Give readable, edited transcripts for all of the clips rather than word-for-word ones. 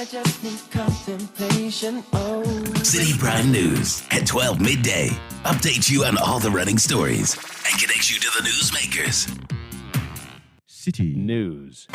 I just need contemplation. Oh. Citi Prime News at 12 midday. Update you on all the running stories and connect you to the newsmakers. Citi News.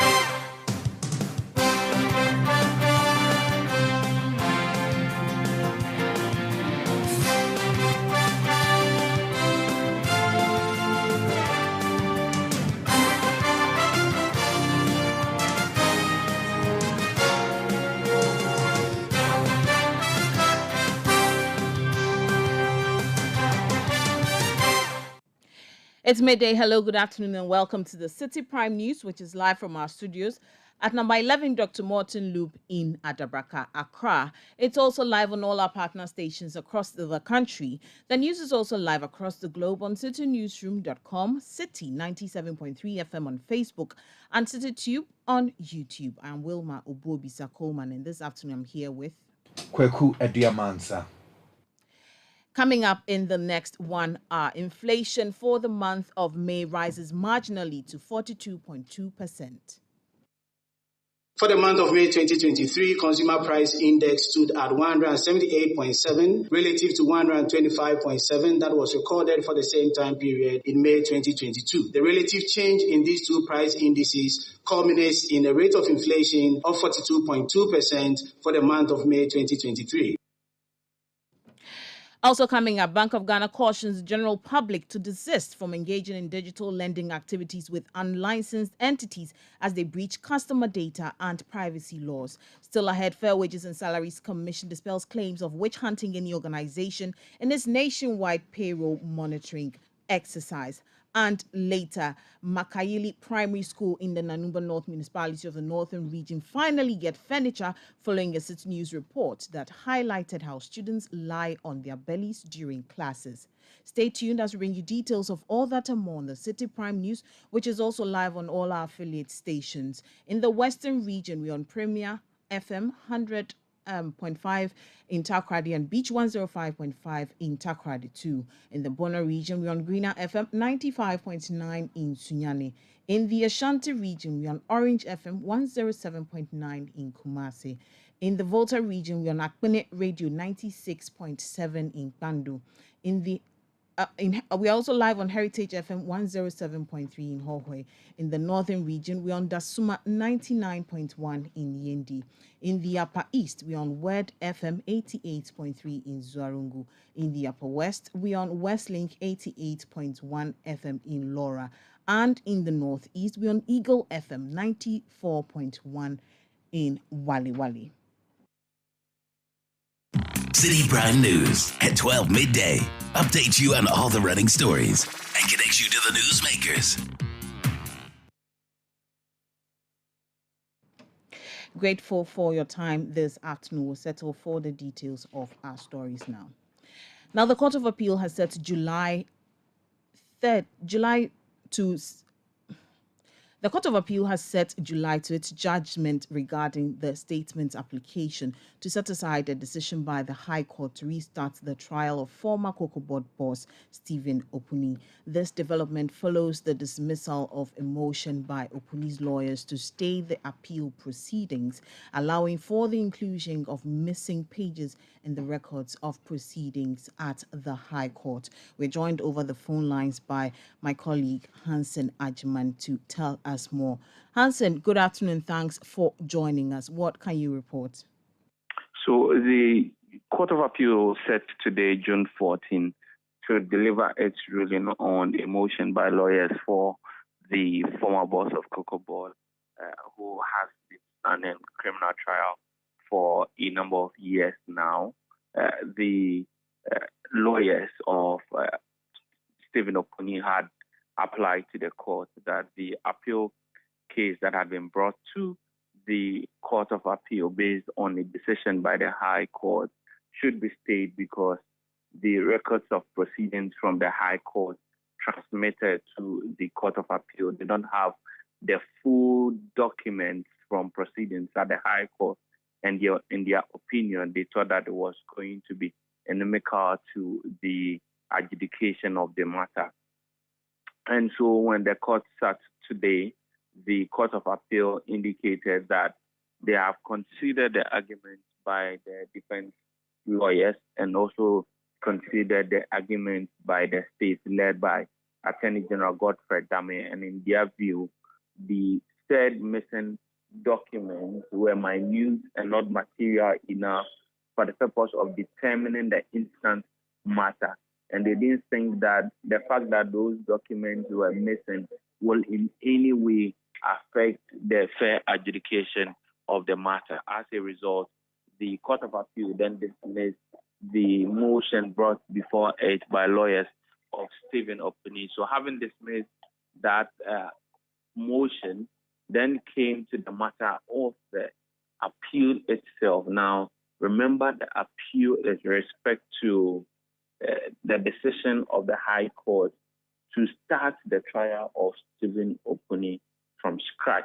It's midday. Hello, good afternoon, and welcome to the Citi Prime News, which is live from our studios at number 11 Dr. Morton Loop in Adabraka, Accra. It's also live on all our partner stations across the country. The news is also live across the globe on citinewsroom.com, Citi 97.3 FM on Facebook, and CitiTube on YouTube. I'm Wilma Obobisa Coleman, and this afternoon I'm here with Kweku Ediamansa. Coming up in the next 1 hour, inflation for the month of May rises marginally to 42.2%. For the month of May 2023, Consumer Price Index stood at 178.7 relative to 125.7 that was recorded for the same time period in May 2022. The relative change in these two price indices culminates in a rate of inflation of 42.2% for the month of May 2023. Also coming up, Bank of Ghana cautions the general public to desist from engaging in digital lending activities with unlicensed entities as they breach customer data and privacy laws. Still ahead, Fair Wages and Salaries Commission dispels claims of witch hunting in the organization in its nationwide payroll monitoring exercise. And later, Makayili Primary School in the Nanumba North Municipality of the Northern Region finally get furniture following a Citi News report that highlighted how students lie on their bellies during classes. Stay tuned as we bring you details of all that and more on the Citi Prime News, which is also live on all our affiliate stations. In the Western Region, we're on Premier FM 100.5 in Takoradi and Beach 105.5 in Takoradi 2. In the Bono region, we're on Greener FM 95.9 in Sunyani. In the Ashanti region, we're on Orange FM 107.9 in Kumasi. In the Volta region, we're on Akpene Radio 96.7 in Pandu. We're also live on Heritage FM 107.3 in Hohwe. In the northern region, we're on Dasuma 99.1 in Yendi. In the upper east, we're on Word FM 88.3 in Zuarungu. In the upper west, we're on Westlink 88.1 FM in Laura. And in the northeast, we're on Eagle FM 94.1 in Wali Wali. Citi Prime News at 12 midday. Update you on all the running stories and connect you to the newsmakers. Grateful for your time this afternoon. We'll settle for the details of our stories now. Now, the Court of Appeal has set The Court of Appeal has set July to its judgment regarding the statement's application to set aside a decision by the High Court to restart the trial of former Cocoa Board boss Stephen Opuni. This development follows the dismissal of a motion by Opuni's lawyers to stay the appeal proceedings, allowing for the inclusion of missing pages in the records of proceedings at the High Court. We're joined over the phone lines by my colleague Hansen Ajman to tell us more. Hansen, good afternoon. Thanks for joining us. What can you report? So the Court of Appeal set today, June 14, to deliver its ruling on a motion by lawyers for the former boss of Cocoa Board, who has been standing criminal trial for a number of years now. The lawyers of Stephen Opuni had applied to the court that the appeal case that had been brought to the Court of Appeal based on a decision by the High Court should be stayed because the records of proceedings from the High Court transmitted to the Court of Appeal, they don't have the full documents from proceedings at the High Court. And in their opinion, they thought that it was going to be inimical to the adjudication of the matter. And so when the court sat today, the Court of Appeal indicated that they have considered the arguments by the defense lawyers and also considered the arguments by the state led by Attorney General Godfrey Dame, and in their view, the said missing documents were minute and not material enough for the purpose of determining the instant matter. And they didn't think that the fact that those documents were missing will in any way affect the fair adjudication of the matter. As a result, the Court of Appeal then dismissed the motion brought before it by lawyers of Stephen Opuni. So having dismissed that motion, then came to the matter of the appeal itself. Now, remember, the appeal is with respect to the decision of the High Court to start the trial of Stephen Opuni from scratch.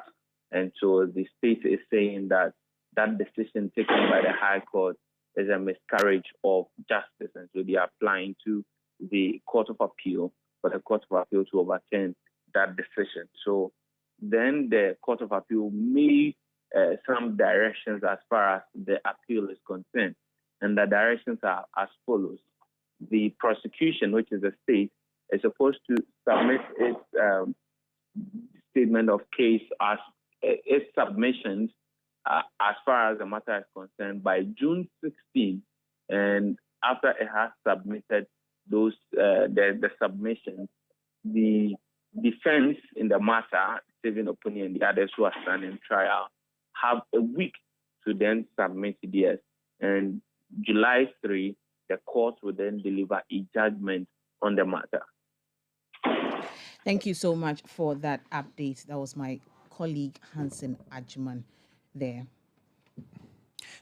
And so the state is saying that that decision taken by the High Court is a miscarriage of justice. And so they are applying to the Court of Appeal for the Court of Appeal to overturn that decision. So then the Court of Appeal made some directions as far as the appeal is concerned. And the directions are as follows. The prosecution, which is the state, is supposed to submit its statement of case as its submissions as far as the matter is concerned by June 16. And after it has submitted those the submissions, the defense in the matter, Stephen Opuni and the others who are standing trial, have a week to then submit theirs. And July 3, the court will then deliver a judgment on the matter. Thank you so much for that update. That was my colleague Hansen Ajman there.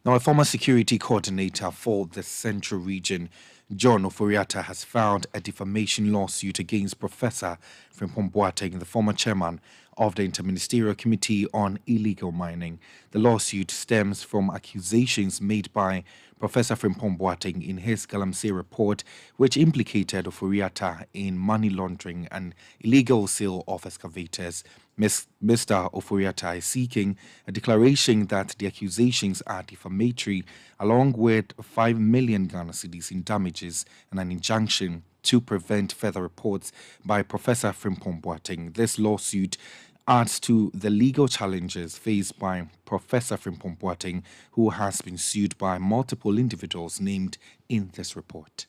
Now, a former security coordinator for the Central Region, John Oforiatta, has filed a defamation lawsuit against Professor Frimpong Boateng, the former chairman of the Interministerial Committee on Illegal Mining. The lawsuit stems from accusations made by Professor Frimpong Boateng in his Galamsey report, which implicated Oforiatta in money laundering and illegal sale of excavators. Mr. Oforiatta is seeking a declaration that the accusations are defamatory, along with 5 million Ghana cedis in damages and an injunction to prevent further reports by Professor Frimpong Boateng. This lawsuit adds to the legal challenges faced by Professor Frimpong Boateng, who has been sued by multiple individuals named in this report.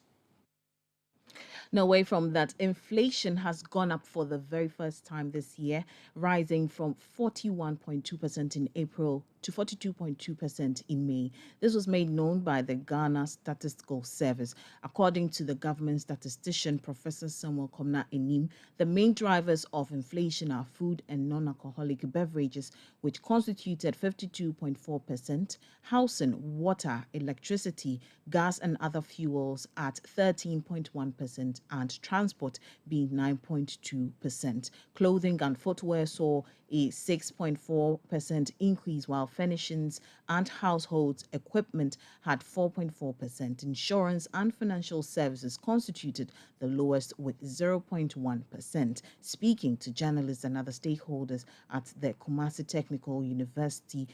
Now, away from that, inflation has gone up for the very first time this year, rising from 41.2% in April to 42.2% in May. This was made known by the Ghana Statistical Service. According to the government statistician, Professor Samuel Komna Enim, the main drivers of inflation are food and non-alcoholic beverages, which constituted 52.4%, housing, water, electricity, gas and other fuels at 13.1%, and transport being 9.2%. Clothing and footwear saw a 6.4% increase, while furnishings and household equipment had 4.4%. Insurance and financial services constituted the lowest with 0.1%. Speaking to journalists and other stakeholders at the Kumasi Technical University,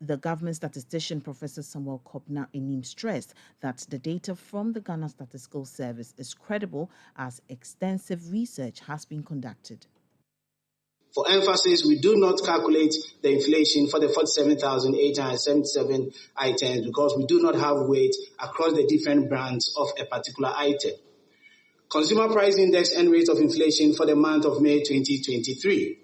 the government statistician, Professor Samuel Komna Enim, stressed that the data from the Ghana Statistical Service is credible as extensive research has been conducted. For emphasis, we do not calculate the inflation for the 47,877 items because we do not have weight across the different brands of a particular item. Consumer Price Index and rate of inflation for the month of May 2023.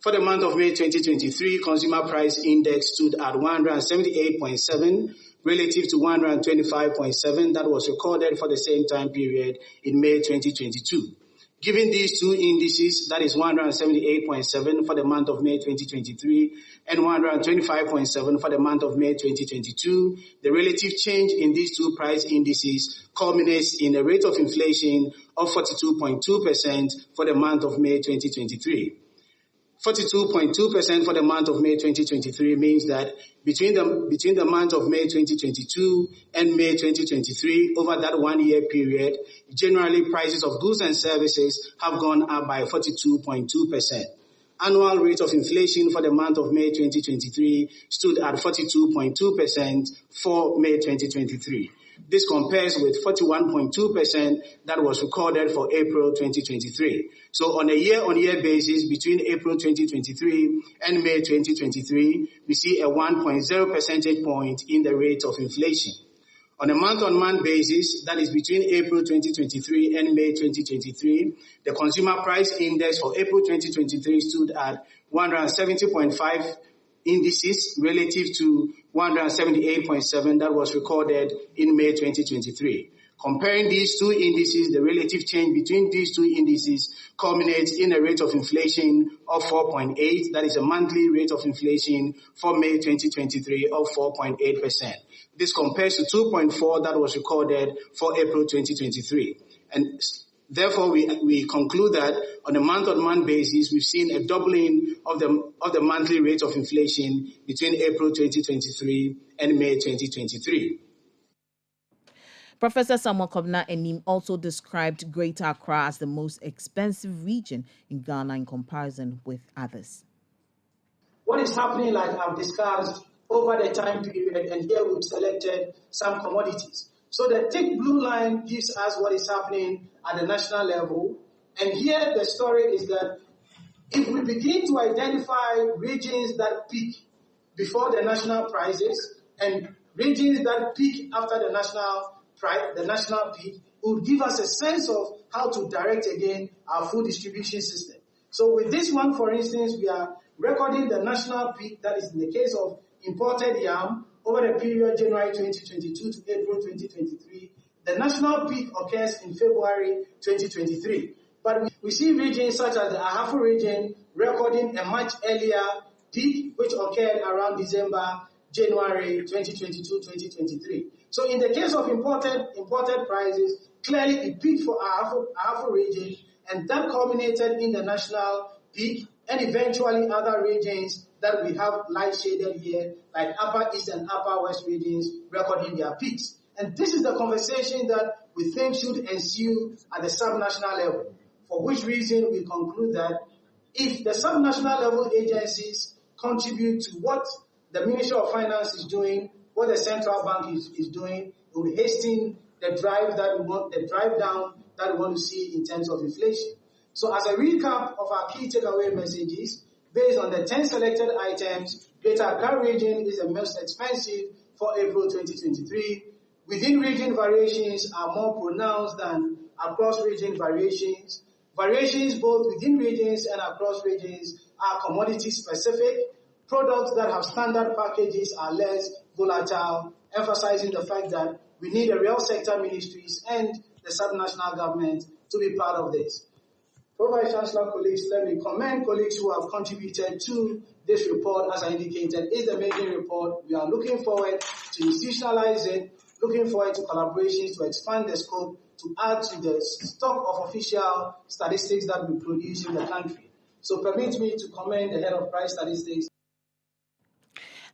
For the month of May 2023, Consumer Price Index stood at 178.7 relative to 125.7 that was recorded for the same time period in May 2022. Given these two indices, that is 178.7 for the month of May 2023 and 125.7 for the month of May 2022, the relative change in these two price indices culminates in a rate of inflation of 42.2% for the month of May 2023. 42.2% for the month of May 2023 means that between the month of May 2022 and May 2023, over that 1 year period, generally prices of goods and services have gone up by 42.2%. Annual rate of inflation for the month of May 2023 stood at 42.2% for May 2023. This compares with 41.2% that was recorded for April 2023. So on a year-on-year basis, between April 2023 and May 2023, we see a 1.0 percentage point in the rate of inflation. On a month-on-month basis, that is between April 2023 and May 2023, the consumer price index for April 2023 stood at 170.5 indices relative to 178.7 that was recorded in May 2023. Comparing these two indices, the relative change between these two indices culminates in a rate of inflation of 4.8, that is a monthly rate of inflation for May 2023 of 4.8%. This compares to 2.4 that was recorded for April 2023. And therefore, we conclude that on a month-on-month basis, we've seen a doubling of the monthly rate of inflation between April 2023 and May 2023. Professor Samuel Kobna Enim also described Greater Accra as the most expensive region in Ghana in comparison with others. What is happening, like I've discussed, over the time period, and here we've selected some commodities. So the thick blue line gives us what is happening at the national level. And here the story is that if we begin to identify regions that peak before the national prices and regions that peak after the national peak, would give us a sense of how to direct again our food distribution system. So with this one, for instance, we are recording the national peak, that is in the case of imported yam, over the period January 2022 to April 2023. The national peak occurs in February 2023. But we see regions such as the Ahafo region recording a much earlier peak, which occurred around December, January 2022-2023. So in the case of imported prices, clearly it peaked for Ahafo region, and that culminated in the national peak, and eventually other regions that we have light shaded here, like Upper East and Upper West regions, recording their peaks. And this is the conversation that we think should ensue at the subnational level, for which reason we conclude that if the subnational level agencies contribute to what the Ministry of Finance is doing, what the central bank is doing, it will hasten the drive down that we want to see in terms of inflation. So as a recap of our key takeaway messages, based on the 10 selected items, Greater Accra region is the most expensive for April 2023. Within region variations are more pronounced than across region variations. Variations both within regions and across regions are commodity specific. Products that have standard packages are less volatile, emphasizing the fact that we need the real sector ministries and the subnational government to be part of this. Vice Chancellor colleagues, let me commend colleagues who have contributed to this report. As I indicated, it's the maiden report. We are looking forward to institutionalize it, looking forward to collaborations to expand the scope, to add to the stock of official statistics that we produce in the country. So permit me to commend the head of price statistics.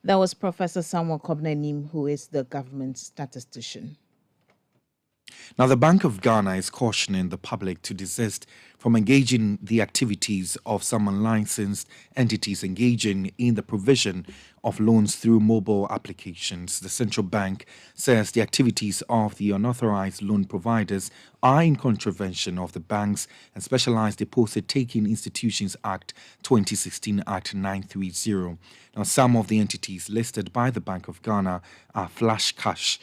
That was Professor Samuel Kobna Enim, who is the government statistician. Now, the Bank of Ghana is cautioning the public to desist from engaging the activities of some unlicensed entities engaging in the provision of loans through mobile applications. The central bank says the activities of the unauthorized loan providers are in contravention of the Banks and Specialized Deposit-Taking Institutions Act 2016 Act 930. Now, some of the entities listed by the Bank of Ghana are Flash Cash,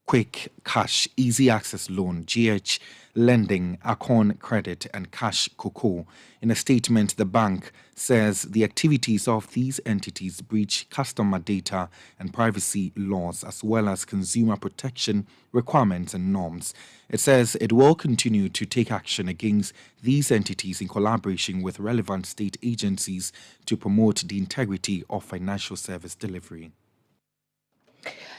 Quick Cash, Easy Access Loan, GH Lending, Acon Credit, and Cash Cocoa. In a statement, the bank says the activities of these entities breach customer data and privacy laws, as well as consumer protection requirements and norms. It says it will continue to take action against these entities in collaboration with relevant state agencies to promote the integrity of financial service delivery.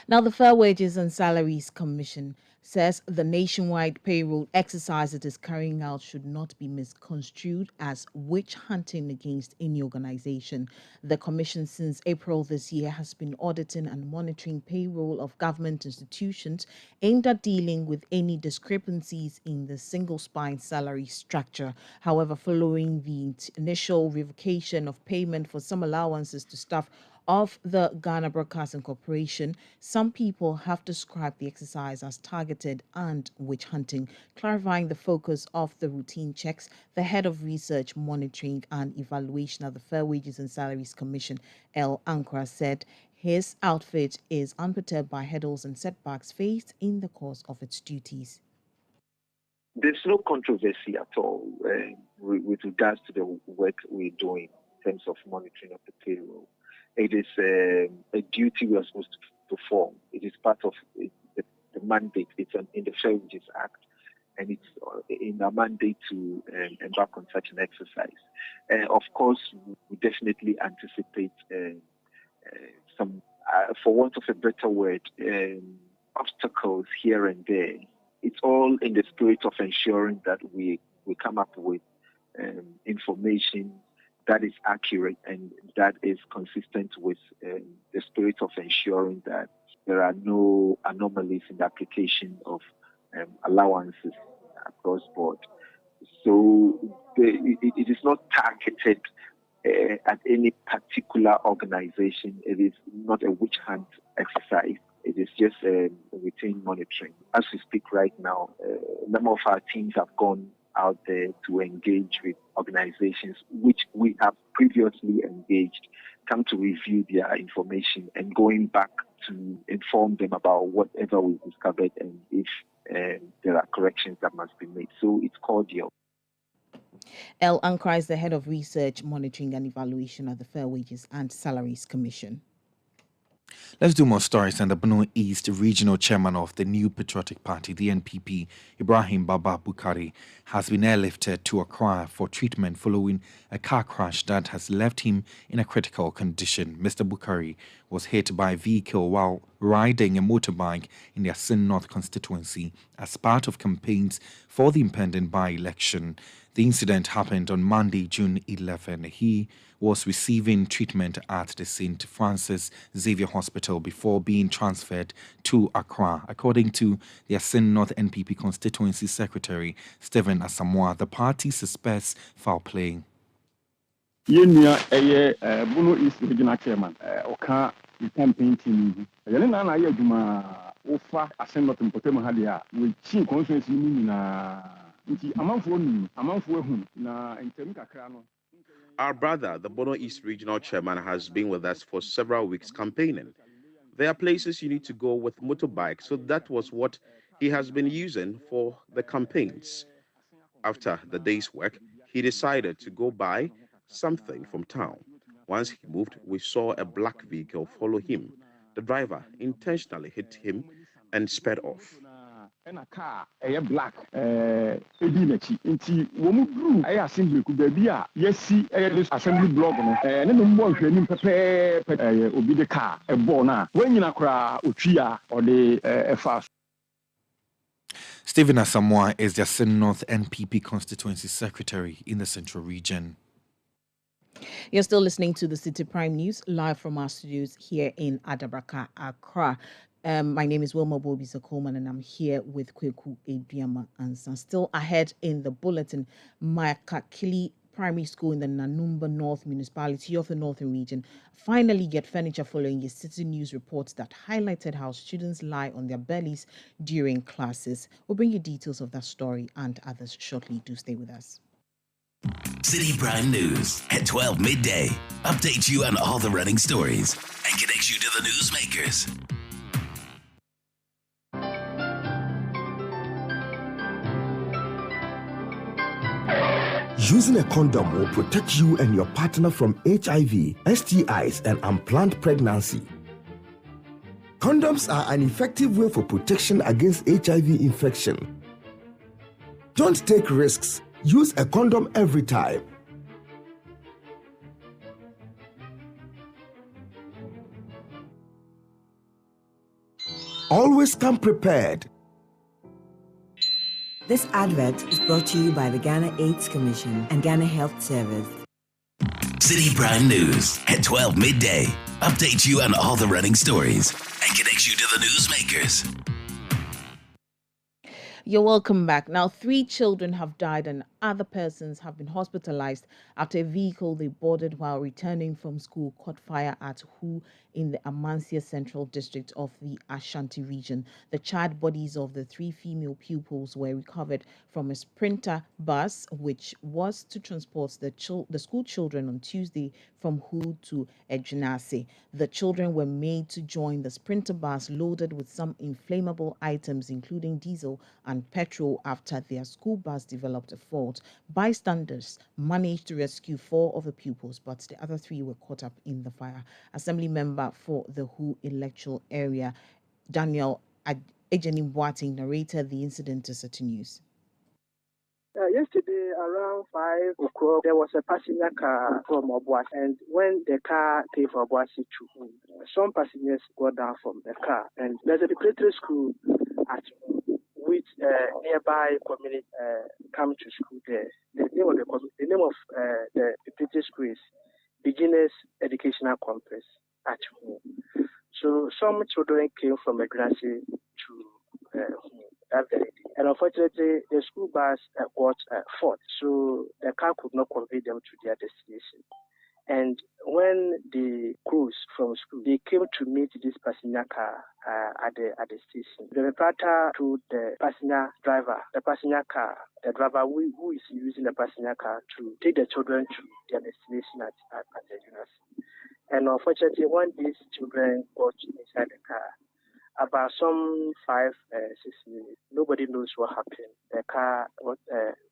Now, the Fair Wages and Salaries Commission says the nationwide payroll exercise it is carrying out should not be misconstrued as witch hunting against any organization. The commission, since April this year, has been auditing and monitoring payroll of government institutions aimed at dealing with any discrepancies in the single spine salary structure. However, following the initial revocation of payment for some allowances to staff of the Ghana Broadcasting Corporation, some people have described the exercise as targeted and witch hunting. Clarifying the focus of the routine checks, the head of research, monitoring and evaluation at the Fair Wages and Salaries Commission, El Ankra, said his outfit is unperturbed by hurdles and setbacks faced in the course of its duties. There's no controversy at all with regards to the work we're doing in terms of monitoring of the payroll. It is a duty we are supposed to perform. It is part of the mandate. It's in the Fair Wages Act, and it's in our mandate to embark on such an exercise. Of course, we definitely anticipate some, for want of a better word, obstacles here and there. It's all in the spirit of ensuring that we come up with information that is accurate and that is consistent with the spirit of ensuring that there are no anomalies in the application of allowances across board. So it is not targeted at any particular organization. It is not a witch hunt exercise. It is just routine monitoring. As we speak right now, a number of our teams have gone out there to engage with organizations which we have previously engaged, come to review their information and going back to inform them about whatever we discovered and if there are corrections that must be made. So it's cordial. El Ankra is the head of research, monitoring and evaluation at the Fair Wages and Salaries Commission. Let's do more stories. And the Borno East regional chairman of the New Patriotic Party, the NPP, Ibrahim Baba Bukari, has been airlifted to Accra for treatment following a car crash that has left him in a critical condition. Mr. Bukari was hit by a vehicle while riding a motorbike in the Asin North constituency as part of campaigns for the impending by-election. The incident happened on Monday, June 11. He was receiving treatment at the St. Francis Xavier Hospital before being transferred to Accra. According to the Asin North NPP constituency secretary, Stephen Asamoah, the party suspects foul play. Borno East regional chairman, Oka campaign team. Yelena Yajuma, Ofa, Asin North Mpotemo Hadia, with Chin constituency na. Our brother, the Borno East Regional Chairman, has been with us for several weeks campaigning. There are places you need to go with motorbike, so that was what he has been using for the campaigns. After the day's work, he decided to go buy something from town. Once he moved, we saw a black vehicle follow him. The driver intentionally hit him and sped off. And a car, a black, Edinachi, into Womu, I assembly could be a yes, see a assembly block, and then more training prepare, be the car, a bona, when you cry, Uchia, or the fast. Stephen Asamoah is the Asin North NPP constituency secretary in the central region. You're still listening to the Citi Prime News live from our studios here in Adabraka, Accra. My name is Wilma Bobisa Coleman and I'm here with Kweku Ediama Ansa. Still ahead in the bulletin, Mayakakili Primary School in the Nanumba North Municipality of the Northern Region finally get furniture following a Citi News report that highlighted how students lie on their bellies during classes. We'll bring you details of that story and others shortly. Do stay with us. Citi Prime News at 12 midday updates you on all the running stories and connects you to the newsmakers. Using a condom will protect you and your partner from HIV, STIs, and unplanned pregnancy. Condoms are an effective way for protection against HIV infection. Don't take risks. Use a condom every time. Always come prepared. This advert is brought to you by the Ghana AIDS Commission and Ghana Health Service. Citi Prime News at 12 midday. Update you on all the running stories and connects you to the newsmakers. You're welcome back. Now, 3 children have died and other persons have been hospitalized after a vehicle they boarded while returning from school caught fire at Hu in the Amansia Central District of the Ashanti region. The charred bodies of the 3 female pupils were recovered from a Sprinter bus, which was to transport the school children on Tuesday from Hu to Ejunase. The children were made to join the Sprinter bus loaded with some inflammable items, including diesel and petrol, after their school bus developed a fault. Bystanders managed to rescue 4 of the pupils, but the other 3 were caught up in the fire. Assembly member for the Hu electoral area, Daniel Ejenim Boateng, narrated the incident to Citi News. Yesterday around 5 o'clock, there was a passenger car from Obuasi, and when the car came from Obuasi to Hu, some passengers got down from the car, and there's a preparatory school at Hu, which nearby community come to school there. The name of the preparatory school is Beginners Educational Complex at Hu. So some children came from Ejunase to Hu that very day. And unfortunately, the school bus got fault, so the car could not convey them to their destination. And when the crews from school, they came to meet this passenger car at the station. The reporter told the passenger driver, the driver who is using the passenger car, to take the children to their destination at the university. And unfortunately, when these children got inside the car, about some 5-6 minutes, nobody knows what happened. The car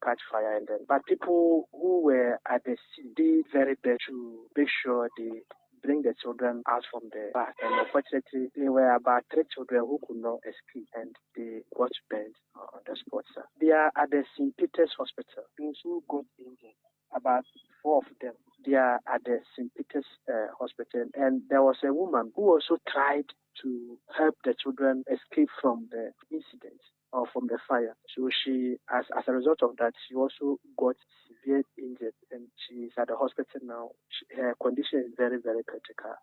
catch fire, and then, but people who were at the scene did very best to make sure they bring the children out from the bus. And unfortunately, there were about 3 children who could not escape, and they got burned on the spot. Sir. They are at the St. Peter's Hospital. Those who got injured, about 4 of them, they are at the St. Peter's Hospital. And there was a woman who also tried to help the children escape from the incident or from the fire. So she, as a result of that, she also got severe injured, and she is at the hospital now. Her condition is very, very critical.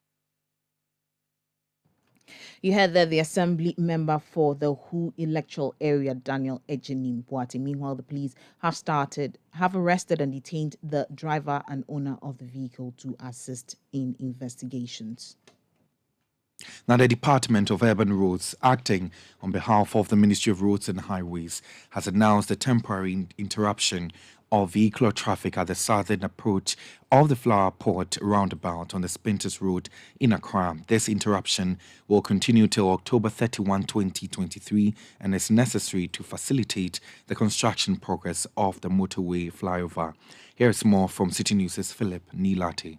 You heard that the assembly member for the Hu electoral area, Daniel Ejenim Boateng. Meanwhile, the police have arrested and detained the driver and owner of the vehicle to assist in investigations. Now, the Department of Urban Roads, acting on behalf of the Ministry of Roads and Highways, has announced a temporary interruption of vehicular traffic at the southern approach of the Flower Port roundabout on the Spinters Road in Accra. This interruption will continue till October 31, 2023, and is necessary to facilitate the construction progress of the motorway flyover. Here's more from Citi News' Philip Nilati.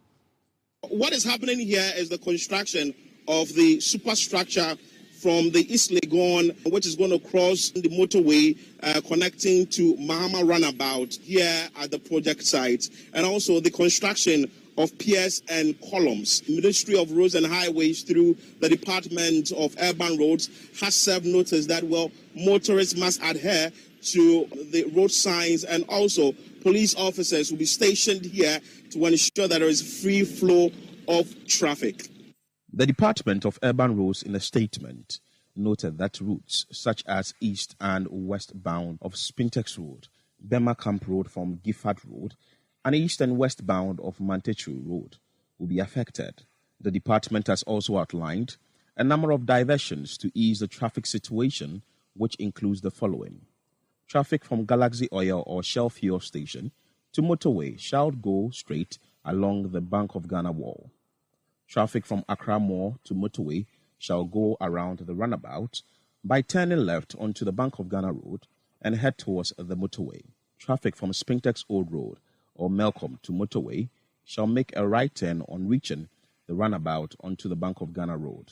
What is happening here is the construction of the superstructure from the East Legon, which is going to cross the motorway connecting to Mahama Runabout here at the project site, and also the construction of piers and columns. Ministry of Roads and Highways, through the Department of Urban Roads, has served notice that, well, motorists must adhere to the road signs, and also police officers will be stationed here to ensure that there is free flow of traffic. The Department of Urban Roads, in a statement, noted that routes such as east and westbound of Spintex Road, Bema Camp Road from Gifford Road, and east and westbound of Mantechu Road will be affected. The department has also outlined a number of diversions to ease the traffic situation, which includes the following. Traffic from Galaxy Oil or Shell Fuel Station to motorway shall go straight along the Bank of Ghana wall. Traffic from Accra Mall to motorway shall go around the runabout by turning left onto the Bank of Ghana Road and head towards the motorway. Traffic from Spintex Old Road or Melcombe to motorway shall make a right turn on reaching the runabout onto the Bank of Ghana Road.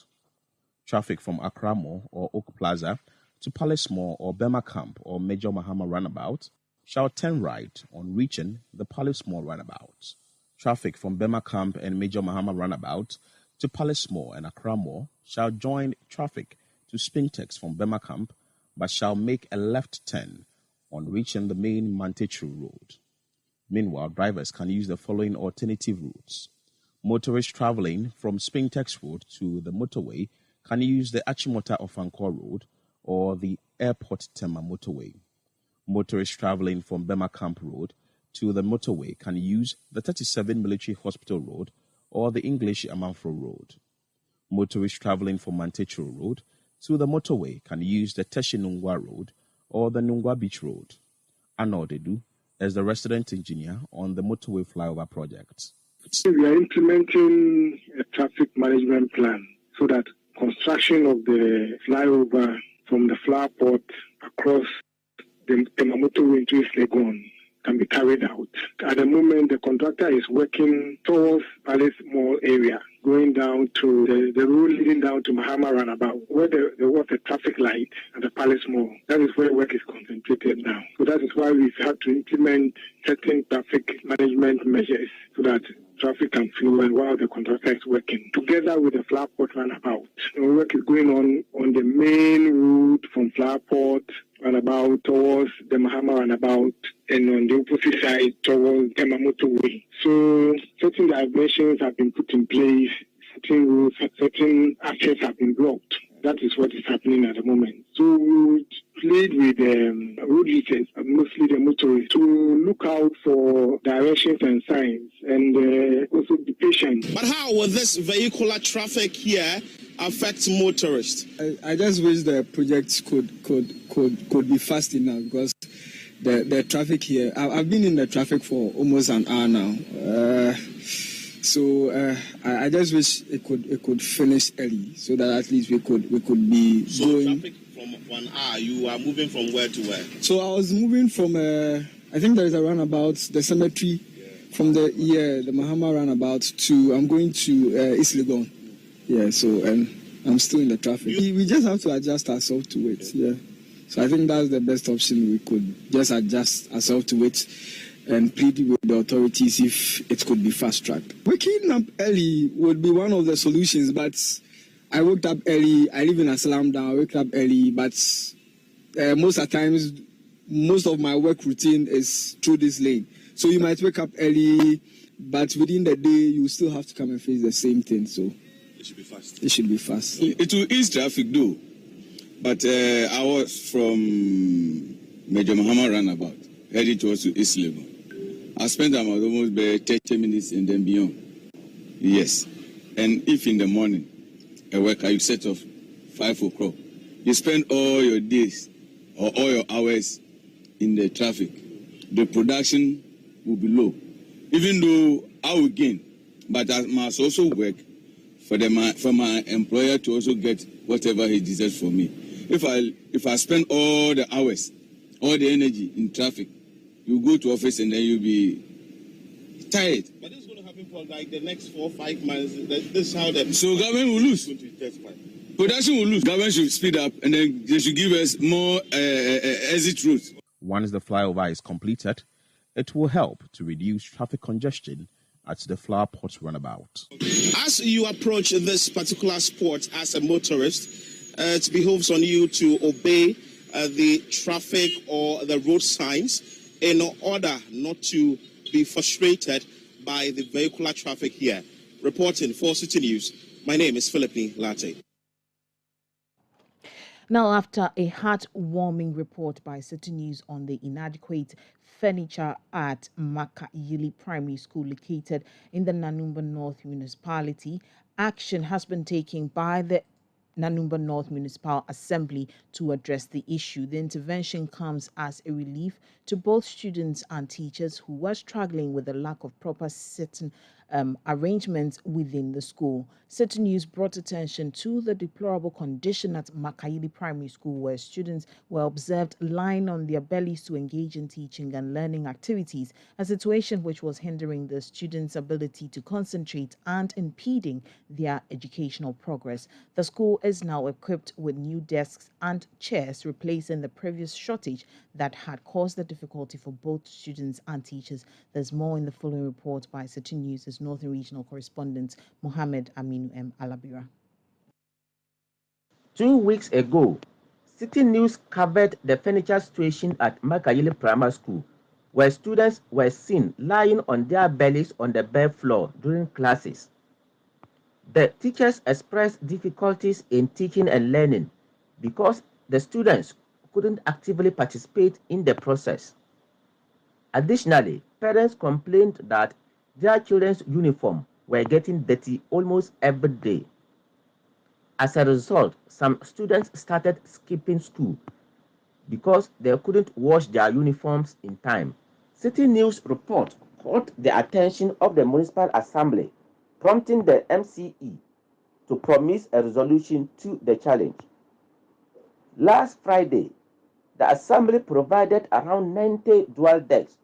Traffic from Accra Mall or Oak Plaza to Palace Mall or Bema Camp or Major Mahama Runabout shall turn right on reaching the Palace Mall runabout. Traffic from Bema Camp and Major Mahama Runabout to Palace Mall and Accra Mall shall join traffic to Spintex from Bema Camp, but shall make a left turn on reaching the main Mantechu road. Meanwhile, drivers can use the following alternative routes. Motorists traveling from Spintex Road to the motorway can use the Achimota Ofankor Road or the Airport Tema motorway. Motorists traveling from Bema Camp Road to the motorway can use the 37 Military Hospital Road or the English Amanfro Road. Motorists traveling from Mantecho Road to the motorway can use the Teshi Nungwa Road or the Nungwa Beach Road. Anodedu is the resident engineer on the motorway flyover project. We are implementing a traffic management plan so that construction of the flyover from the flower port across the motorway into Legon can be carried out. At the moment, the contractor is working towards Palace Mall area, going down to the road leading down to Mahama Roundabout, where there was a traffic light at the Palace Mall. That is where work is concentrated now. So that is why we have to implement certain traffic management measures so that traffic can flow and while the contractor is working. Together with the Flower Port Roundabout, work is going on the main route from Flower Port Roundabout towards the Mahama Roundabout and on the opposite side towards the motorway. So certain diversions have been put in place, certain routes, certain access have been blocked. That is what is happening at the moment. So we played with road users, mostly the motorists, to look out for directions and signs and also be patient. But how will this vehicular traffic here affect motorists? I just wish the project could be fast enough because the traffic here, I've been in the traffic for almost an hour now. So I just wish it could finish early so that at least we could be going. Traffic from 1 hour, you are moving from where to where? So I was moving from I think there is a roundabout, the cemetery, from the Mahama roundabout to I'm going to East Legon. Yeah, so and I'm still in the traffic. We just have to adjust ourselves to it. Yeah. So I think that's the best option. We could just adjust ourselves to it and plead with the authorities if it could be fast-tracked. Waking up early would be one of the solutions, but I woke up early. I live in a slum down. I wake up early, but most of the times, most of my work routine is through this lane. So you might wake up early, but within the day, you still have to come and face the same thing. So it should be fast. It should be fast. It will ease traffic, though. But I was from Major Mahama Roundabout, heading towards East Legon. I spent about almost 30 minutes and then beyond. Yes. And if in the morning, a worker, you set off 5 o'clock, you spend all your days or all your hours in the traffic, the production will be low. Even though I will gain, but I must also work for my employer to also get whatever he deserves for me. If I spend all the hours, all the energy in traffic, you go to office and then you'll be tired. But this is going to happen for like the next 4 or 5 months. This is how the so government will lose. Production will lose. Government should speed up and then they should give us more exit routes. Once the flyover is completed, it will help to reduce traffic congestion at the Flower Port Roundabout. As you approach this particular sport as a motorist, it behoves on you to obey the traffic or the road signs in order not to be frustrated by the vehicular traffic here. Reporting for Citi News, my name is Philippe Latte. Now, after a heartwarming report by Citi News on the inadequate furniture at Citi Primary School located in the Nanumba North Municipality, action has been taken by the Nanumba North Municipal Assembly to address the issue. The intervention comes as a relief to both students and teachers who were struggling with the lack of proper sitting arrangements within the school. Citi News brought attention to the deplorable condition at Citi Primary School, where students were observed lying on their bellies to engage in teaching and learning activities, a situation which was hindering the students' ability to concentrate and impeding their educational progress. The school is now equipped with new desks and chairs, replacing the previous shortage that had caused the difficulty for both students and teachers. There's more in the following report by Citi News' Northern Regional Correspondent Mohammed Aminu M. Alabira. 2 weeks ago, Citi News covered the furniture situation at Makayili Primary School, where students were seen lying on their bellies on the bare floor during classes. The teachers expressed difficulties in teaching and learning because the students couldn't actively participate in the process. Additionally, parents complained that their children's uniform were getting dirty almost every day. As a result, some students started skipping school because they couldn't wash their uniforms in time. Citi News report caught the attention of the Municipal Assembly, prompting the MCE to promise a resolution to the challenge. Last Friday, the Assembly provided around 90 dual decks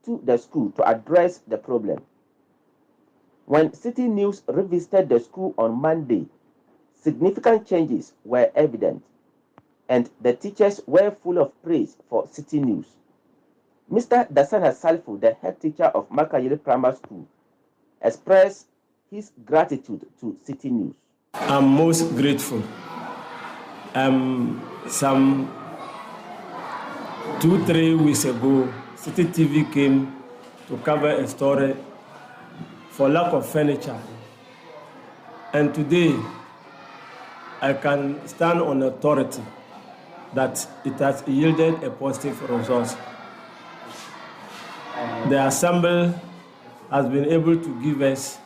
to the school to address the problem. When Citi News revisited the school on Monday, significant changes were evident, and the teachers were full of praise for Citi News. Mr. Dasana Salfu, the head teacher of Makayili Primary School, expressed his gratitude to Citi News. I'm most grateful. Some 2-3 weeks ago, Citi TV came to cover a story for lack of furniture. And today, I can stand on authority that it has yielded a positive result. The Assembly has been able to give us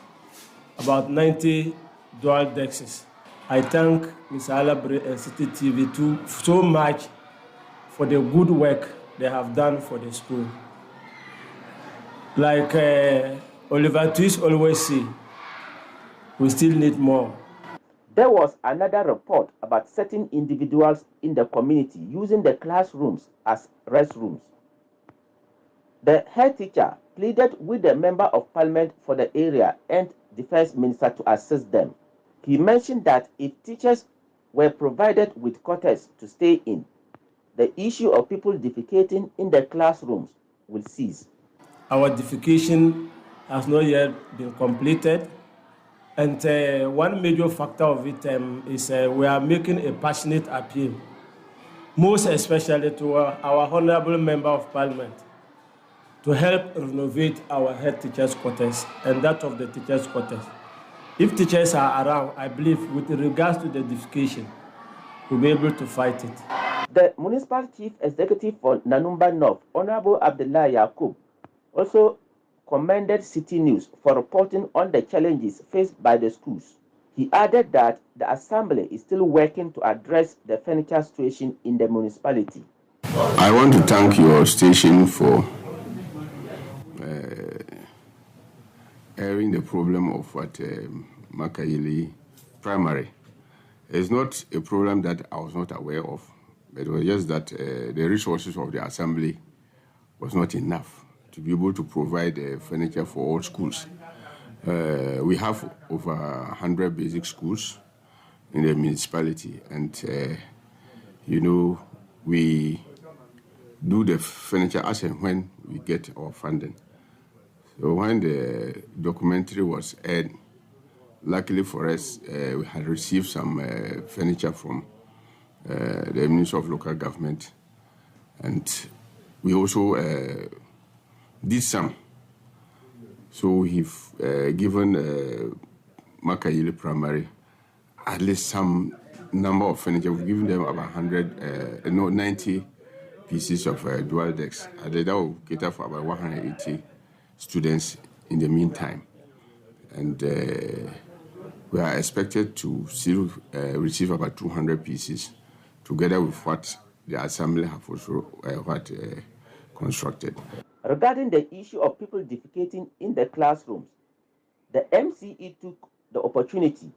about 90 dual decks. I thank Ms. Alabre and Citi TV so much for the good work they have done for the school. Like Oliver Twist always say, we still need more. There was another report about certain individuals in the community using the classrooms as restrooms. The head teacher pleaded with the Member of Parliament for the area and Defense Minister to assist them. He mentioned that if teachers were provided with quarters to stay in, the issue of people defecating in the classrooms will cease. Our defecation has not yet been completed, and one major factor of it is we are making a passionate appeal, most especially to our Honourable Member of Parliament, to help renovate our head teachers' quarters and that of the teachers' quarters. If teachers are around, I believe with regards to the defecation, we'll be able to fight it. The Municipal Chief Executive for Nanumba North, Honorable Abdullah Yakub, also commended Citi News for reporting on the challenges faced by the schools. He added that the Assembly is still working to address the furniture situation in the municipality. I want to thank your station for airing the problem of what Makayili Primary. It's not a problem that I was not aware of. It was just that the resources of the Assembly was not enough to be able to provide furniture for all schools. We have over 100 basic schools in the municipality, and we do the furniture as and when we get our funding. So when the documentary was aired, luckily for us, we had received some furniture from the Ministry of Local Government, and we also did some. So we've given Makayili Primary at least some number of furniture. We've given them about 90 pieces of dual decks. And that will cater for about 180 students in the meantime. And we are expected to still receive about 200 pieces, together with what the Assembly have also constructed. Regarding the issue of people defecating in the classrooms, the MCE took the opportunity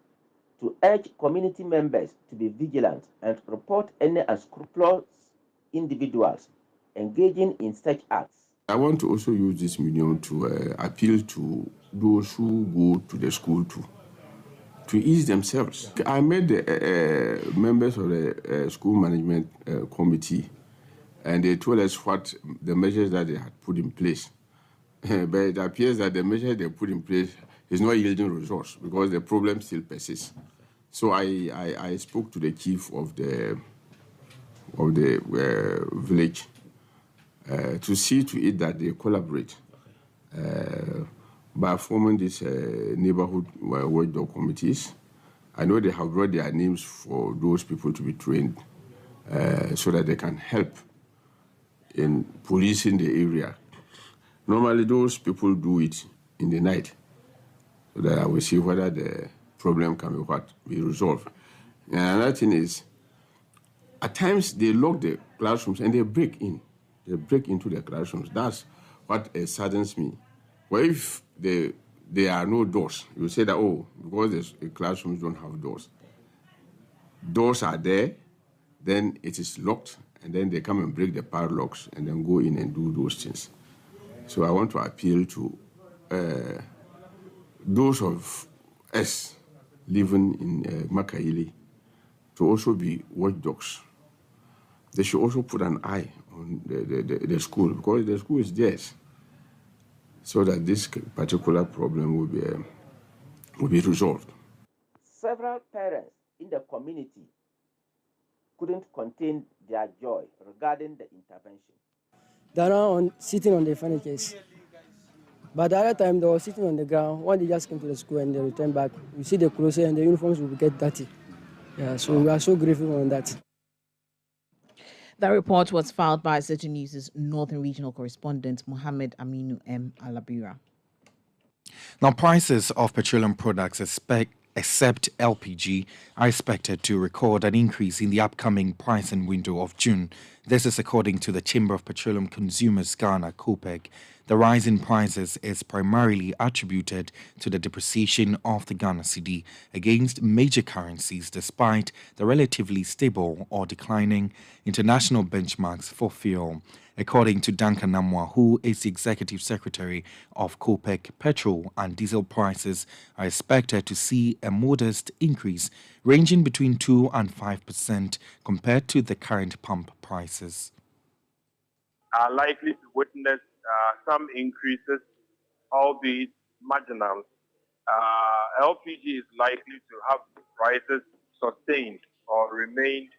to urge community members to be vigilant and report any unscrupulous individuals engaging in such acts. I want to also use this medium to appeal to those who go to the school to ease themselves. I met the members of the school management committee, and they told us what the measures that they had put in place. But it appears that the measures they put in place is not yielding results because the problem still persists. So I spoke to the chief of the village to see to it that they collaborate by forming these neighborhood watchdog committees. I know they have brought their names for those people to be trained so that they can help in policing the area. Normally, those people do it in the night, so that I will see whether the problem can be resolved. And another thing is, at times they lock the classrooms and they break in. They break into the classrooms. That's what saddens me. Well, if there are no doors, you say that, oh, because the classrooms don't have doors. Doors are there, then it is locked, and then they come and break the padlocks and then go in and do those things. So I want to appeal to those of us living in Makaili to also be watchdogs. They should also put an eye on the school, because the school is theirs, so that this particular problem will be resolved. Several parents in the community couldn't contain their joy regarding the intervention. They're now sitting on the furnitures. But the other time they were sitting on the ground. When they just came to the school and they returned back, you see the clothes and the uniforms will get dirty. Yeah, so we are so grateful on that. That report was filed by Citi News' Northern Regional Correspondent Mohammed Aminu M. Alabira. Now, prices of petroleum products except LPG are expected to record an increase in the upcoming pricing window of June. This is according to the Chamber of Petroleum Consumers Ghana, COPEC. The rise in prices is primarily attributed to the depreciation of the Ghana cedi against major currencies, despite the relatively stable or declining international benchmarks for fuel. According to Duncan Namwa, who is the Executive Secretary of COPEC, petrol and diesel prices are expected to see a modest increase ranging between 2 and 5% compared to the current pump prices. Are likely to witness some increases, albeit marginal. LPG is likely to have prices sustained or remained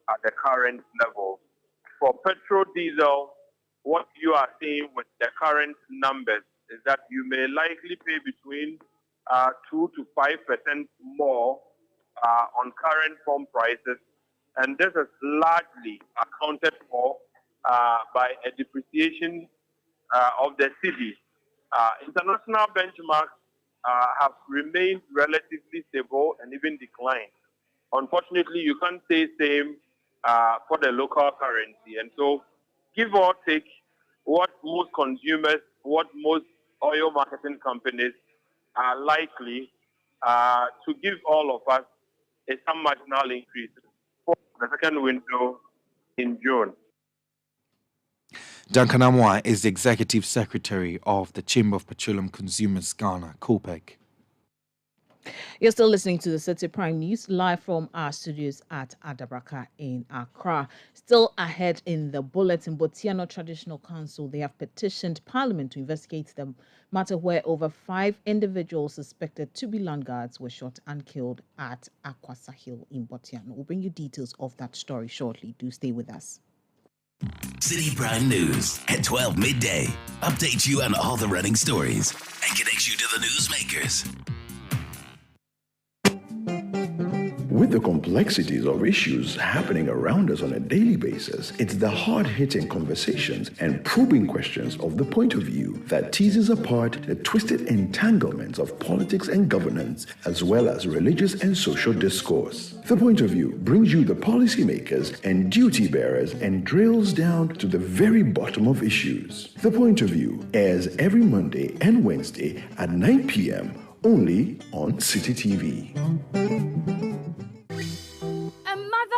at the current level. For petrol diesel, what you are seeing with the current numbers is that you may likely pay between 2 to 5% more on current pump prices, and this is largely accounted for by a depreciation of the cedi. International benchmarks have remained relatively stable and even declined. Unfortunately, you can't say same for the local currency. And so, give or take, what most consumers, what most oil marketing companies are likely to give all of us is some marginal increase for the second window in June. Duncan Amwa is the Executive Secretary of the Chamber of Petroleum Consumers Ghana, COPEC. You're still listening to the Citi Prime News live from our studios at Adabraka in Accra. Still ahead in the bulletin, Botiano Traditional Council, they have petitioned Parliament to investigate the matter where over 5 individuals suspected to be land guards were shot and killed at Akwasa Hill in Botiano. We'll bring you details of that story shortly. Do stay with us. Citi Prime News at 12 midday. Updates you on all the running stories and connects you to the newsmakers. With the complexities of issues happening around us on a daily basis, it's the hard-hitting conversations and probing questions of the point of view that teases apart the twisted entanglements of politics and governance, as well as religious and social discourse. The Point of View brings you the policymakers and duty bearers and drills down to the very bottom of issues. The Point of View airs every Monday and Wednesday at 9 p.m. only on Citi TV.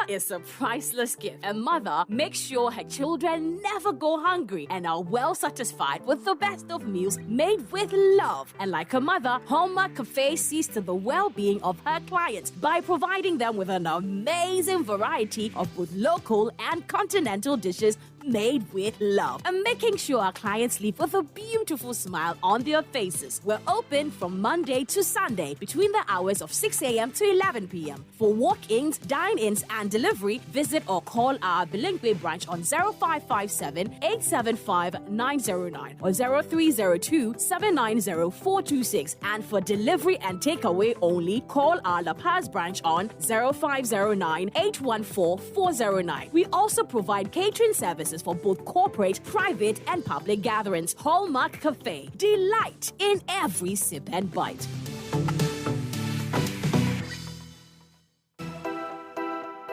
Is a priceless gift. A mother makes sure her children never go hungry and are well satisfied with the best of meals made with love. And like a mother, Hallmark Cafe sees to the well-being of her clients by providing them with an amazing variety of both local and continental dishes made with love, and making sure our clients leave with a beautiful smile on their faces. We're open from Monday to Sunday between the hours of 6 a.m. to 11 p.m. For walk-ins, dine-ins, and delivery, visit or call our Bilingwe branch on 0557 875 909 or 0302 790 426. And for delivery and takeaway only, call our La Paz branch on 0509 814 409. We also provide catering services for both corporate, private, and public gatherings. Hallmark Cafe. Delight in every sip and bite.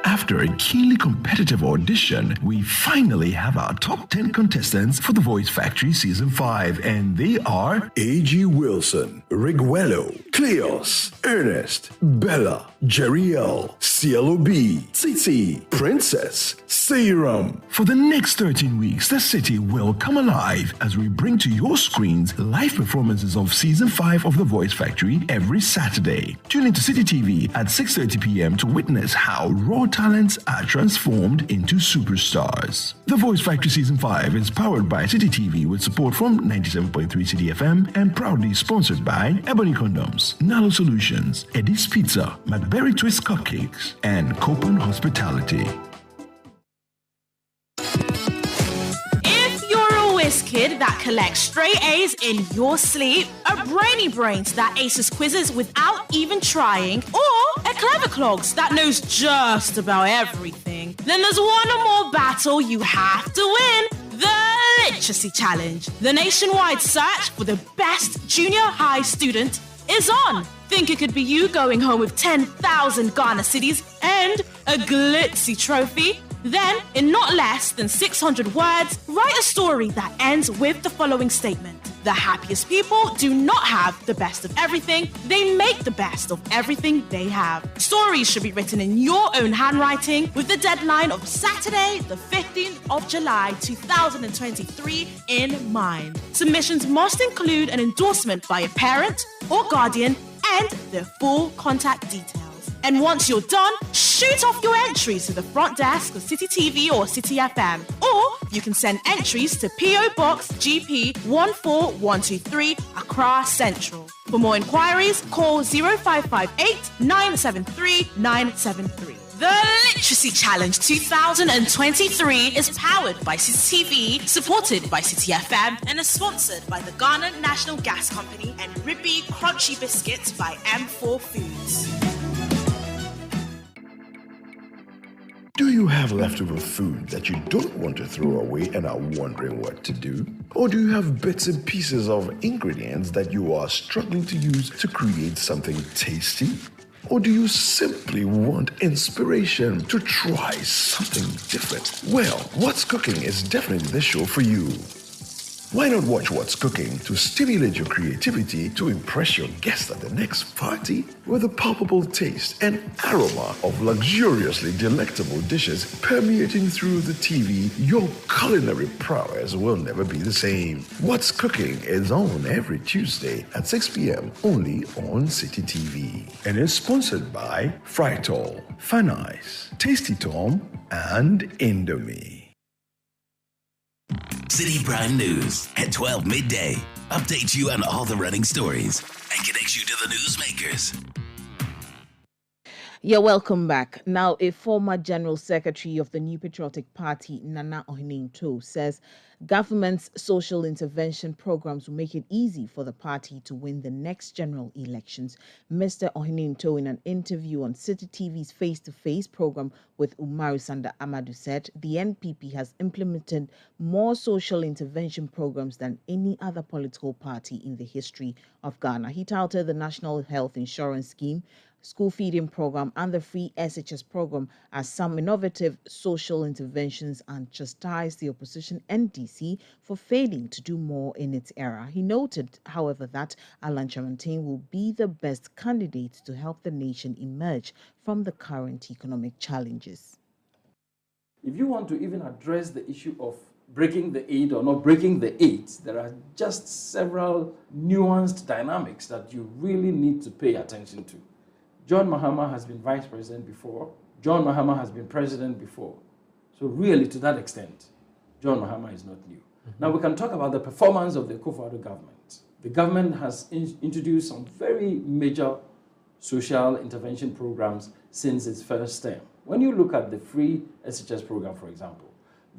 After a keenly competitive audition, we finally have our top 10 contestants for The Voice Factory Season 5, and they are A.G. Wilson, Riguello, Cleos, Ernest, Bella, Jeriel, CLOB, Titi, Princess, Serum. For the next 13 weeks, the city will come alive as we bring to your screens live performances of Season 5 of The Voice Factory every Saturday. Tune into Citi TV at 6:30 p.m. to witness how raw talents are transformed into superstars. The Voice Factory Season 5 is powered by Citi TV with support from 97.3 Citi FM and proudly sponsored by Ebony Condoms, Nalo Solutions, Eddie's Pizza, McBerry Twist Cupcakes, and Copan Hospitality. Kid that collects straight A's in your sleep, a brainy brains that aces quizzes without even trying, or a clever clogs that knows just about everything, then there's one more battle you have to win: the Literacy Challenge. The nationwide search for the best junior high student is on. Think it could be you going home with 10,000 Ghana cedis and a glitzy trophy? Then, in not less than 600 words, write a story that ends with the following statement: the happiest people do not have the best of everything, they make the best of everything they have. Stories should be written in your own handwriting with the deadline of Saturday, the 15th of July 2023 in mind. Submissions must include an endorsement by a parent or guardian and their full contact details. And once you're done, shoot off your entries to the front desk of Citi TV or Citi FM. Or you can send entries to PO Box GP 14123 Accra Central. For more inquiries, call 0558 973 973. The Literacy Challenge 2023 is powered by Citi TV, supported by Citi FM, and is sponsored by the Ghana National Gas Company and Ribby Crunchy Biscuits by M4 Foods. Do you have leftover food that you don't want to throw away and are wondering what to do? Or do you have bits and pieces of ingredients that you are struggling to use to create something tasty? Or do you simply want inspiration to try something different? Well, What's Cooking is definitely the show for you. Why not watch What's Cooking to stimulate your creativity to impress your guests at the next party with a palpable taste and aroma of luxuriously delectable dishes permeating through the TV? Your culinary prowess will never be the same. What's Cooking is on every Tuesday at 6 p.m. only on Citi TV and is sponsored by Frytol, Fanice, Tasty Tom, and Indomie. Citi Prime News at 12 midday. Updates you on all the running stories and connects you to the newsmakers. Yeah, welcome back. Now, a former General Secretary of the New Patriotic Party, Nana Ohininto, says government's social intervention programs will make it easy for the party to win the next general elections. Mr. Ohininto, in an interview on Citi TV's face-to-face program with Umaru Sanda Amadu, said the NPP has implemented more social intervention programs than any other political party in the history of Ghana. He touted the National Health Insurance Scheme, school feeding program, and the free SHS program as some innovative social interventions, and chastised the opposition NDC for failing to do more in its era. He noted, however, that Alan Chamantin will be the best candidate to help the nation emerge from the current economic challenges. If you want to even address the issue of breaking the eight or not breaking the eight, there are just several nuanced dynamics that you really need to pay attention to. John Mahama has been vice president before. John Mahama has been president before. So really, to that extent, John Mahama is not new. Now we can talk about the performance of the Akufo-Addo government. The government has introduced some very major social intervention programs since its first term. When you look at the free SHS program, for example,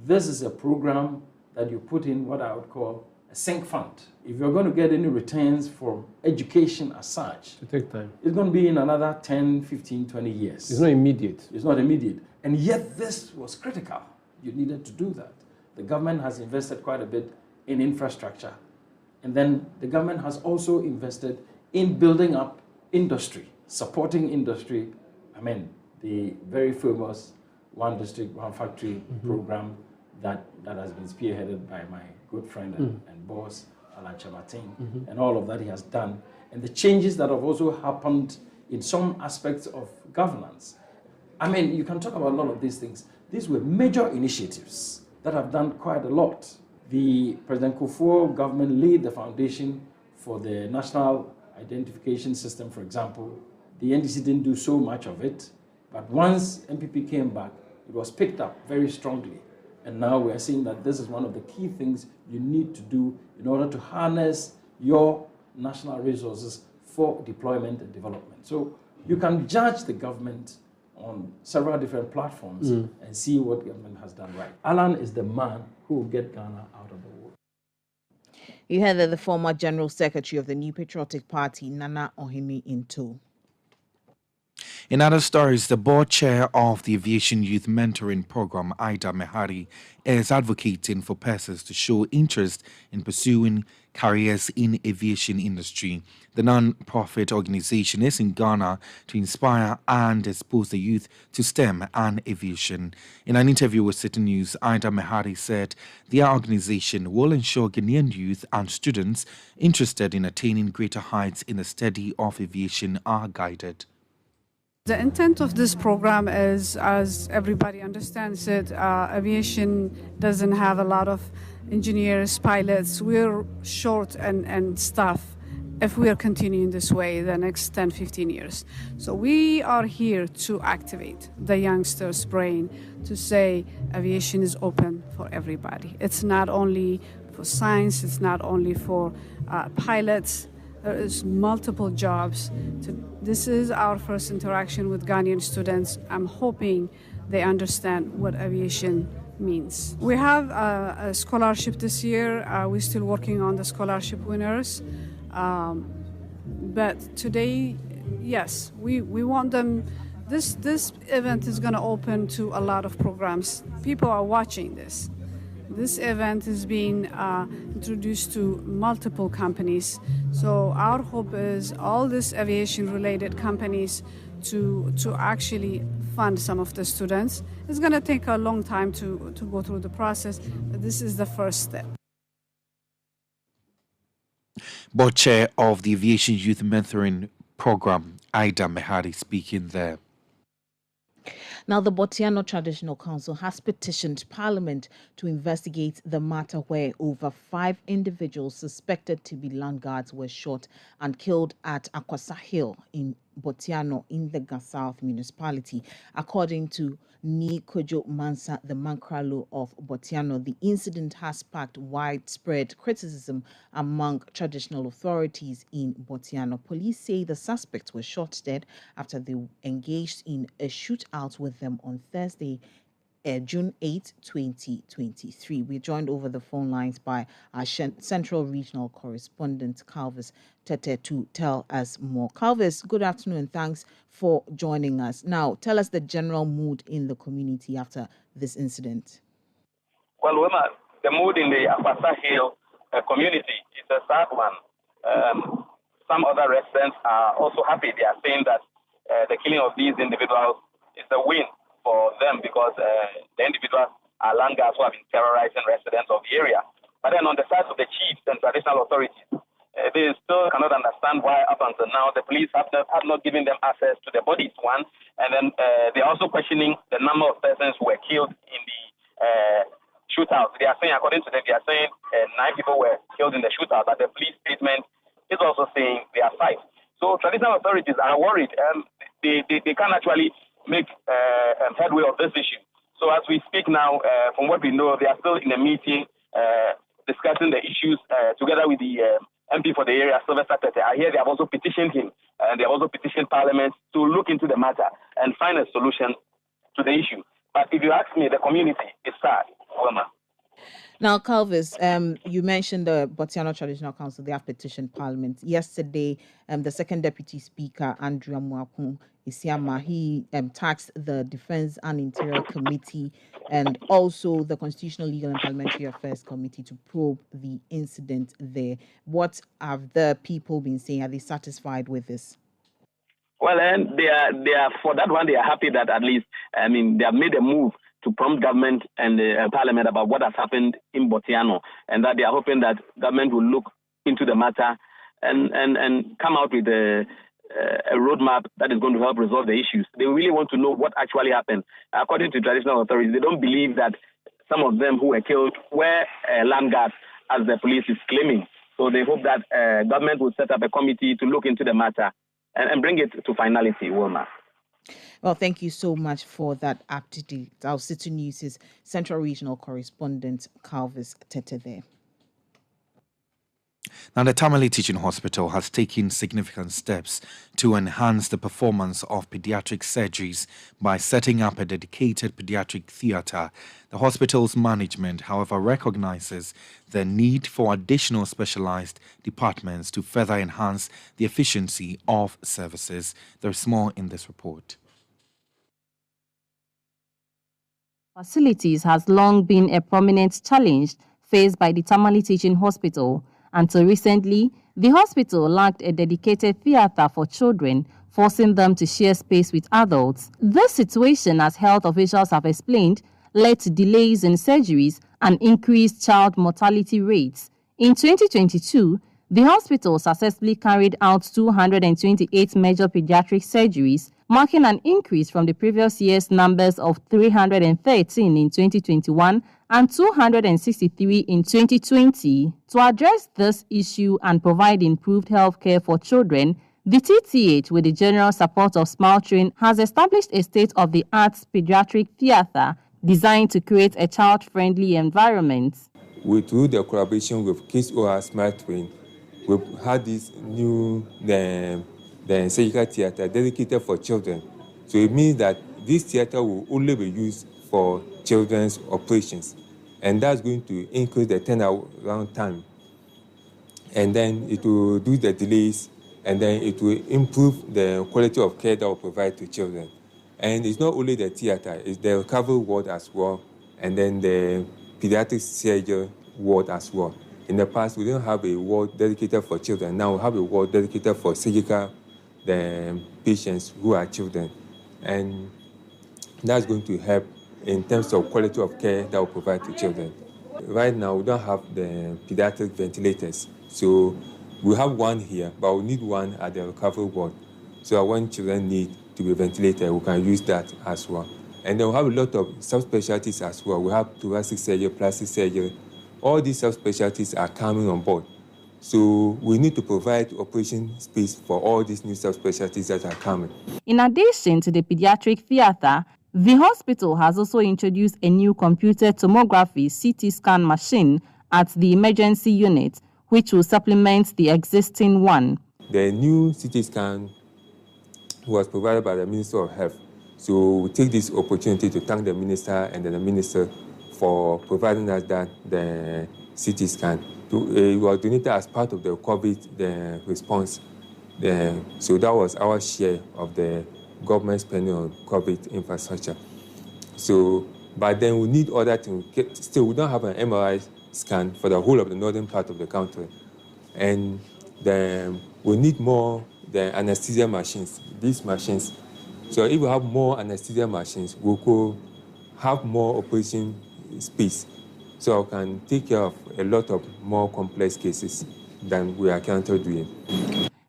this is a program that you put in what I would call a sink fund. If you're going to get any returns from education as such, it takes time. It's going to be in another 10, 15, 20 years. It's not immediate. It's not immediate. And yet this was critical. You needed to do that. The government has invested quite a bit in infrastructure. And then the government has also invested in building up industry, supporting industry. I mean, the very famous One District, One Factory program that has been spearheaded by my good friend and boss, Alan Chamatin, and all of that he has done. And the changes that have also happened in some aspects of governance. I mean, you can talk about a lot of these things. These were major initiatives that have done quite a lot. The President Kufuor government laid the foundation for the National Identification System, for example. The NDC didn't do so much of it, but once MPP came back, it was picked up very strongly. And now we're seeing that this is one of the key things you need to do in order to harness your national resources for deployment and development. So you can judge the government on several different platforms and see what government has done right. Alan is the man who will get Ghana out of the war. You heard that the former General Secretary of the New Patriotic Party, Nana Ohene Into. In other stories, the board chair of the Aviation Youth Mentoring Program, Ida Mehari, is advocating for persons to show interest in pursuing careers in aviation industry. The non-profit organization is in Ghana to inspire and expose the youth to STEM and aviation. In an interview with Citi News, Ida Mehari said their organization will ensure Ghanaian youth and students interested in attaining greater heights in the study of aviation are guided. The intent of this program is, as everybody understands it, aviation doesn't have a lot of engineers, pilots. We're short and staff if we are continuing this way the next 10, 15 years. So we are here to activate the youngsters' brain to say aviation is open for everybody. It's not only for science, it's not only for pilots. There is multiple jobs. This is our first interaction with Ghanaian students. I'm hoping they understand what aviation means. We have a scholarship this year. We're still working on the scholarship winners. But today, yes, we want them. This event is going to open to a lot of programs. People are watching this. This event is being introduced to multiple companies. So our hope is all these aviation-related companies to actually fund some of the students. It's going to take a long time to go through the process, but this is the first step. Board chair of the Aviation Youth Mentoring Program, Ida Mehari, speaking there. Now, the Botiano Traditional Council has petitioned Parliament to investigate the matter where over 5 individuals suspected to be land guards were shot and killed at Akwasa Hill in Botiano in the South municipality. According to Ni Kojo Mansa, the Mankralo of Botiano, the incident has sparked widespread criticism among traditional authorities in Botiano. Police say the suspects were shot dead after they engaged in a shootout with them on Thursday, June 8, 2023. We're joined over the phone lines by our Central Regional Correspondent, Calvis Tete, to tell us more. Calvis, good afternoon and thanks for joining us. Now, tell us the general mood in the community after this incident. Well, Wema, the mood in the Akwasa Hill community is a sad one. Some other residents are also happy. They are saying that the killing of these individuals is a win for them because the individuals are land guards who have been terrorizing residents of the area. But then on the side of the chiefs and traditional authorities, they still cannot understand why up until now the police have not given them access to the bodies, one. And then they're also questioning the number of persons who were killed in the shootout. They are saying, according to them, they are saying 9 people were killed in the shootout, but the police statement is also saying they are 5. So traditional authorities are worried. They can't actually make headway of this issue. So as we speak now, from what we know, they are still in a meeting discussing the issues together with the MP for the area, Sylvester Tete. I hear they have also petitioned him, and they have also petitioned Parliament to look into the matter and find a solution to the issue. But if you ask me, the community is sad. Wilma. Now, Calvis, you mentioned the Botiano Traditional Council. They have petitioned Parliament. Yesterday, the second Deputy Speaker, Andrew Amuapun Isiama, he tasked the Defense and Interior Committee and also the Constitutional, Legal and Parliamentary Affairs Committee to probe the incident there. What have the people been saying? Are they satisfied with this? Well, and they are for that one. They are happy that at least, they have made a move to prompt government and Parliament about what has happened in Botiano, and that they are hoping that government will look into the matter and come out with a roadmap that is going to help resolve the issues. They really want to know what actually happened. According to traditional authorities, they don't believe that some of them who were killed were land guards, as the police is claiming. So they hope that government will set up a committee to look into the matter and bring it to finality, Wilma. Well, thank you so much for that up-to-date. Our City News' Central Regional Correspondent, Calvis Tete there. Now, the Tamale Teaching Hospital has taken significant steps to enhance the performance of pediatric surgeries by setting up a dedicated pediatric theatre. The hospital's management, however, recognizes the need for additional specialized departments to further enhance the efficiency of services. There's more in this report. Facilities has long been a prominent challenge faced by the Tamale Teaching Hospital. Until recently, the hospital lacked a dedicated theatre for children, forcing them to share space with adults. This situation, as health officials have explained, led to delays in surgeries and increased child mortality rates. In 2022, the hospital successfully carried out 228 major pediatric surgeries, marking an increase from the previous year's numbers of 313 in 2021 and 263 in 2020. To address this issue and provide improved health care for children, the TTH, with the general support of Smile Train, has established a state-of-the-art pediatric theatre designed to create a child-friendly environment. Through the collaboration with Kids OR Smile Train, we've had this new the surgical theatre dedicated for children. So it means that this theatre will only be used for children's operations. And that's going to increase the turnaround time. And then it will do the delays, and then it will improve the quality of care that will provide to children. And it's not only the theatre, it's the recovery ward as well, and then the pediatric surgery ward as well. In the past, we didn't have a ward dedicated for children. Now we have a ward dedicated for surgical patients who are children. And that's going to help in terms of quality of care that we provide to children. Right now, we don't have the pediatric ventilators. So we have one here, but we need one at the recovery ward. So when children need to be ventilated, we can use that as well. And then we have a lot of subspecialties as well. We have thoracic surgery, plastic surgery. All these subspecialties are coming on board. So we need to provide operation space for all these new subspecialties that are coming. In addition to the pediatric theatre, the hospital has also introduced a new computer tomography CT scan machine at the emergency unit, which will supplement the existing one. The new CT scan was provided by the Minister of Health. So we take this opportunity to thank the Minister and the Minister for providing us the CT scan. It was donated as part of the COVID response. So that was our share of the government spending on COVID infrastructure. So, but then we need other things. Still, we don't have an MRI scan for the whole of the northern part of the country. And then we need more the anesthesia machines, these machines. So if we have more anesthesia machines, we could have more operation space. So we can take care of a lot of more complex cases than we are currently doing.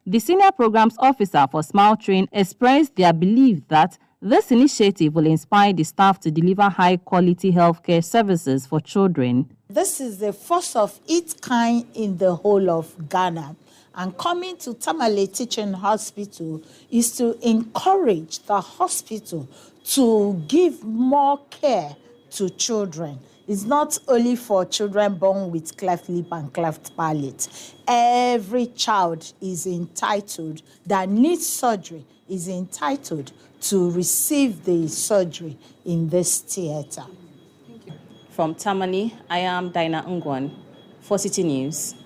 The senior programs officer for Smile Train expressed their belief that this initiative will inspire the staff to deliver high-quality healthcare services for children. This is the first of its kind in the whole of Ghana. And coming to Tamale Teaching Hospital is to encourage the hospital to give more care to children. It's not only for children born with cleft lip and cleft palate. Every child is entitled, that needs surgery, is entitled to receive the surgery in this theater. From Tamale, I am Dinah Ngwan for Citi News.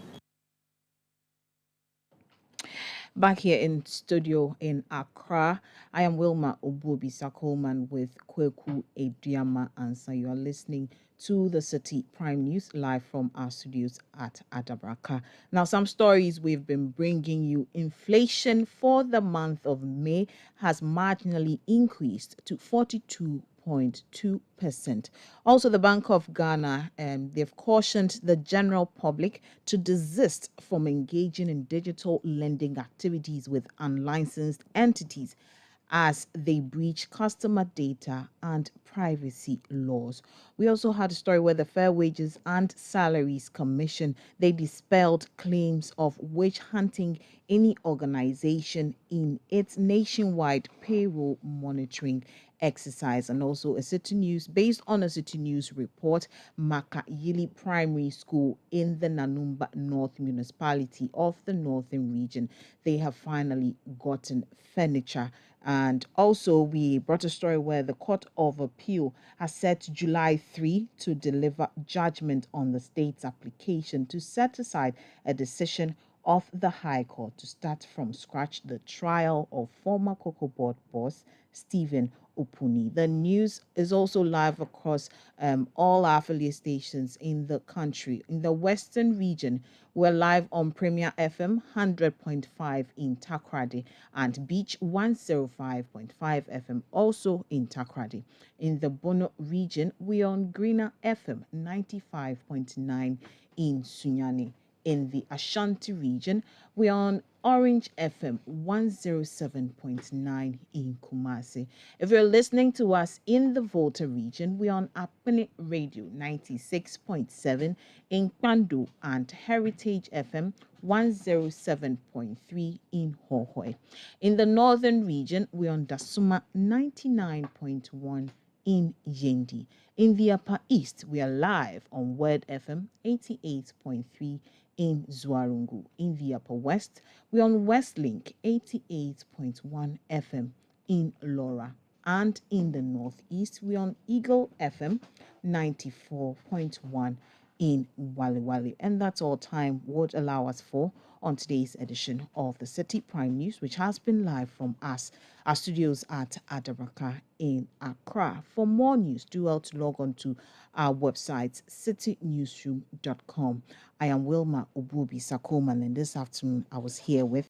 Back here in studio in Accra, I am Wilma Obubisa Coleman with Kweku Ediama Ansa. You are listening to the Citi Prime News live from our studios at Adabraka. Now, some stories we've been bringing you. Inflation for the month of May has marginally increased to 42.2%. Also, the Bank of Ghana, they've cautioned the general public to desist from engaging in digital lending activities with unlicensed entities as they breach customer data and privacy laws. We also had a story where the Fair Wages and Salaries Commission, they dispelled claims of witch hunting any organization in its nationwide payroll monitoring exercise. And also based on a Citi News report, Makayili Primary School in the Nanumba North Municipality of the Northern Region, they have finally gotten furniture. And also, we brought a story where the Court of Appeal has set July 3 to deliver judgment on the state's application to set aside a decision of the High Court to start from scratch the trial of former Cocoa Board boss Stephen Opuni. The news is also live across all our affiliate stations in the country. In the Western region, we're live on Premier FM 100.5 in Takoradi and Beach 105.5 FM also in Takoradi. In the Bono region, we're on Greener FM 95.9 in Sunyani. In the Ashanti region, we're on Orange FM 107.9 in Kumasi. If you're listening to us in the Volta region, we're on Apene Radio 96.7 in Kpandu and Heritage FM 107.3 in Hohoi. In the northern region, we're on Dasuma 99.1 in Yendi. In the Upper East, we are live on Word FM 88.3 in Zuarungu. In the Upper West, we're on Westlink 88.1 FM in Laura. And in the Northeast, we're on Eagle FM 94.1 in Wali Wali. And that's all time would allow us for on today's edition of the Citi Prime News, which has been live from our studios at Adabraka in Accra. For more news, do well to log on to our website, citynewsroom.com. I am Wilma Ububi Sakoman, and this afternoon I was here with